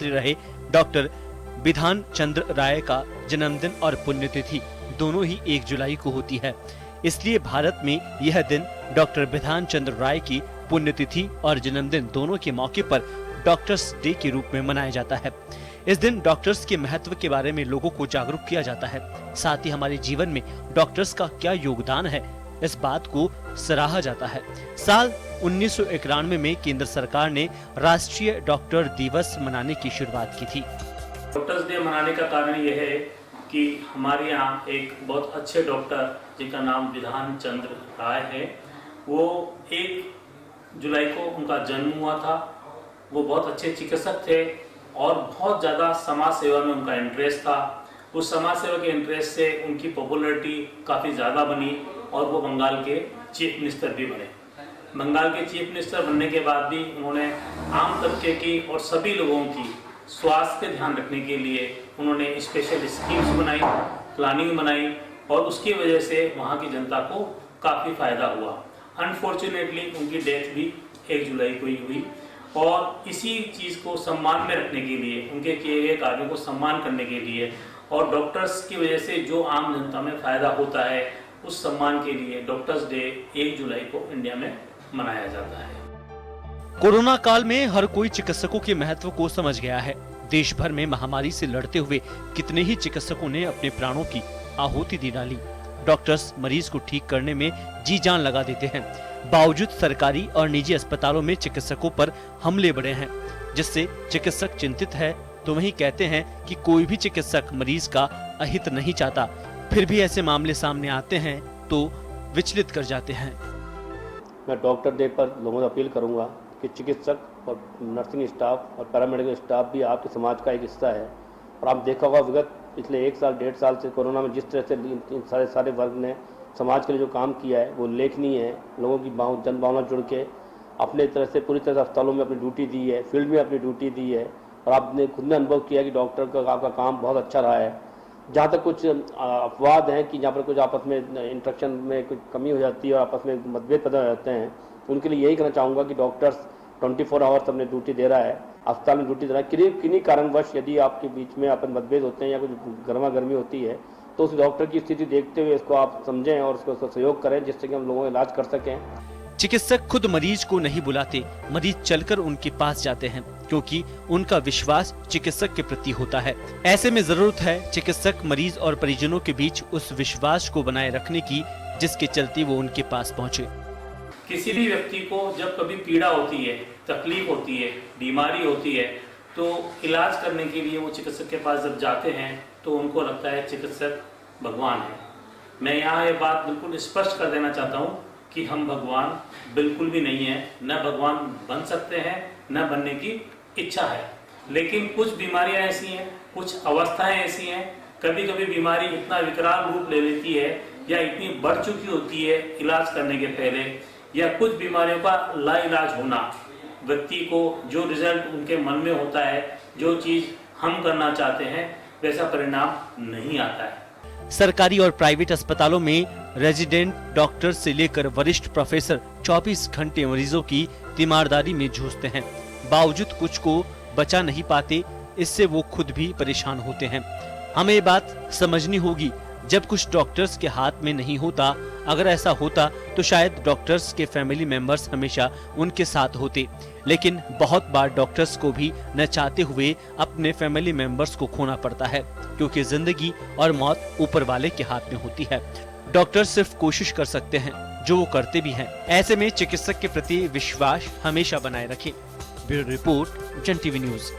रहे डॉक्टर बिधान चंद्र राय का जन्मदिन और पुण्यतिथि दोनों ही 1 जुलाई को होती है। इसलिए भारत में यह दिन डॉक्टर बिधान चंद्र राय की पुण्यतिथि और जन्मदिन दोनों के मौके पर डॉक्टर्स डे के रूप में मनाया जाता है। इस दिन डॉक्टर्स के महत्व के बारे में लोगों को जागरूक किया जाता है। साथ ही हमारे जीवन में डॉक्टर्स का क्या योगदान है, इस बात को सराहा जाता है। साल 1991 में केंद्र सरकार ने राष्ट्रीय डॉक्टर दिवस मनाने की शुरुआत की थी। डॉक्टर्स डे मनाने का कारण यह है कि हमारे यहाँ एक बहुत अच्छे डॉक्टर जिनका नाम बिधान चंद्र राय है, वो 1 जुलाई को उनका जन्म हुआ था। वो बहुत अच्छे चिकित्सक थे और बहुत ज़्यादा समाज सेवा में उनका इंटरेस्ट था। उस समाज सेवा के इंटरेस्ट से उनकी पॉपुलैरिटी काफ़ी ज़्यादा बनी और वो बंगाल के चीफ मिनिस्टर भी बने। बंगाल के चीफ मिनिस्टर बनने के बाद भी उन्होंने आम तबके की और सभी लोगों की स्वास्थ्य पे ध्यान रखने के लिए उन्होंने स्पेशल स्कीम्स बनाई, प्लानिंग बनाई और उसकी वजह से वहाँ की जनता को काफ़ी फायदा हुआ। अनफॉर्चुनेटली उनकी डेथ भी 1 जुलाई को ही हुई और इसी चीज़ को सम्मान में रखने के लिए, उनके किए गए कार्यों को सम्मान करने के लिए और डॉक्टर्स की वजह से जो आम जनता में फ़ायदा होता है, उस सम्मान के लिए डॉक्टर्स डे 1 जुलाई को इंडिया में मनाया जाता है। कोरोना काल में हर कोई चिकित्सकों के महत्व को समझ गया है। देश भर में महामारी से लड़ते हुए कितने ही चिकित्सकों ने अपने प्राणों की आहुति दे डाली। डॉक्टर्स मरीज को ठीक करने में जी जान लगा देते हैं। बावजूद सरकारी और निजी अस्पतालों में चिकित्सकों पर हमले बढ़े हैं, जिससे चिकित्सक चिंतित है। तो वहीं कहते हैं कि कोई भी चिकित्सक मरीज का अहित नहीं चाहता, फिर भी ऐसे मामले सामने आते हैं तो विचलित कर जाते हैं। मैं डॉक्टर डे पर लोगों से अपील करूंगा कि चिकित्सक और नर्सिंग स्टाफ और पैरामेडिकल स्टाफ भी आपके समाज का एक हिस्सा है। और आप देखा होगा विगत पिछले 1 साल 1.5 साल से कोरोना में जिस तरह से इन सारे वर्ग ने समाज के लिए जो काम किया है वो उल्लेखनीय है। लोगों की जन भावना जुड़ के अपने तरह से पूरी तरह से अस्पतालों में अपनी ड्यूटी दी है, फील्ड में अपनी ड्यूटी दी है और आपने खुद ने अनुभव किया कि डॉक्टर का आपका काम बहुत अच्छा रहा है। जहाँ तक कुछ अपवाद हैं कि जहाँ पर कुछ आपस में इंट्रैक्शन में कुछ कमी हो जाती है और आपस में मतभेद पैदा हो जाते हैं, उनके लिए यही कहना चाहूँगा कि डॉक्टर्स 24 आवर्स अपने ड्यूटी दे रहा है, अस्पताल में ड्यूटी दे रहा है। किन्हीं कारणवश यदि आपके बीच में अपन मतभेद होते हैं या कुछ गर्मा गर्मी होती है तो उस डॉक्टर की स्थिति देखते हुए इसको आप समझें और उसको सहयोग करें, जिससे कि हम लोगों का इलाज कर सकें। चिकित्सक खुद मरीज को नहीं बुलाते, मरीज चलकर उनके पास जाते हैं, क्योंकि उनका विश्वास चिकित्सक के प्रति होता है। ऐसे में जरूरत है चिकित्सक मरीज और परिजनों के बीच उस विश्वास को बनाए रखने की, जिसके चलते वो उनके पास पहुँचे। किसी भी व्यक्ति को जब कभी पीड़ा होती है, तकलीफ होती है, बीमारी होती है, तो इलाज करने के लिए वो चिकित्सक के पास जब जाते हैं तो उनको लगता है चिकित्सक भगवान है। मैं यहाँ ये बात बिल्कुल स्पष्ट कर देना चाहता हूँ कि हम भगवान बिल्कुल भी नहीं है, न भगवान बन सकते हैं, न बनने की इच्छा है। लेकिन कुछ बीमारियाँ ऐसी हैं, कुछ अवस्थाएं ऐसी हैं, कभी कभी बीमारी इतना विकराल रूप ले लेती है या इतनी बढ़ चुकी होती है इलाज करने के पहले, या कुछ बीमारियों का लाइलाज होना, व्यक्ति को जो रिजल्ट उनके मन में होता है, जो चीज़ हम करना चाहते हैं, वैसा परिणाम नहीं आता है। सरकारी और प्राइवेट अस्पतालों में रेजिडेंट डॉक्टर से लेकर वरिष्ठ प्रोफेसर 24 घंटे मरीजों की तीमारदारी में जूझते हैं। बावजूद कुछ को बचा नहीं पाते, इससे वो खुद भी परेशान होते हैं। हमें ये बात समझनी होगी, जब कुछ डॉक्टर्स के हाथ में नहीं होता, अगर ऐसा होता तो शायद डॉक्टर्स के फैमिली मेंबर्स हमेशा उनके साथ होते। लेकिन बहुत बार डॉक्टर्स को भी न चाहते हुए अपने फैमिली मेंबर्स को खोना पड़ता है, क्योंकि जिंदगी और मौत ऊपर वाले के हाथ में होती है। डॉक्टर सिर्फ कोशिश कर सकते हैं, जो वो करते भी हैं। ऐसे में चिकित्सक के प्रति विश्वास हमेशा बनाए रखें। ब्यूरो रिपोर्ट, जन टीवी न्यूज।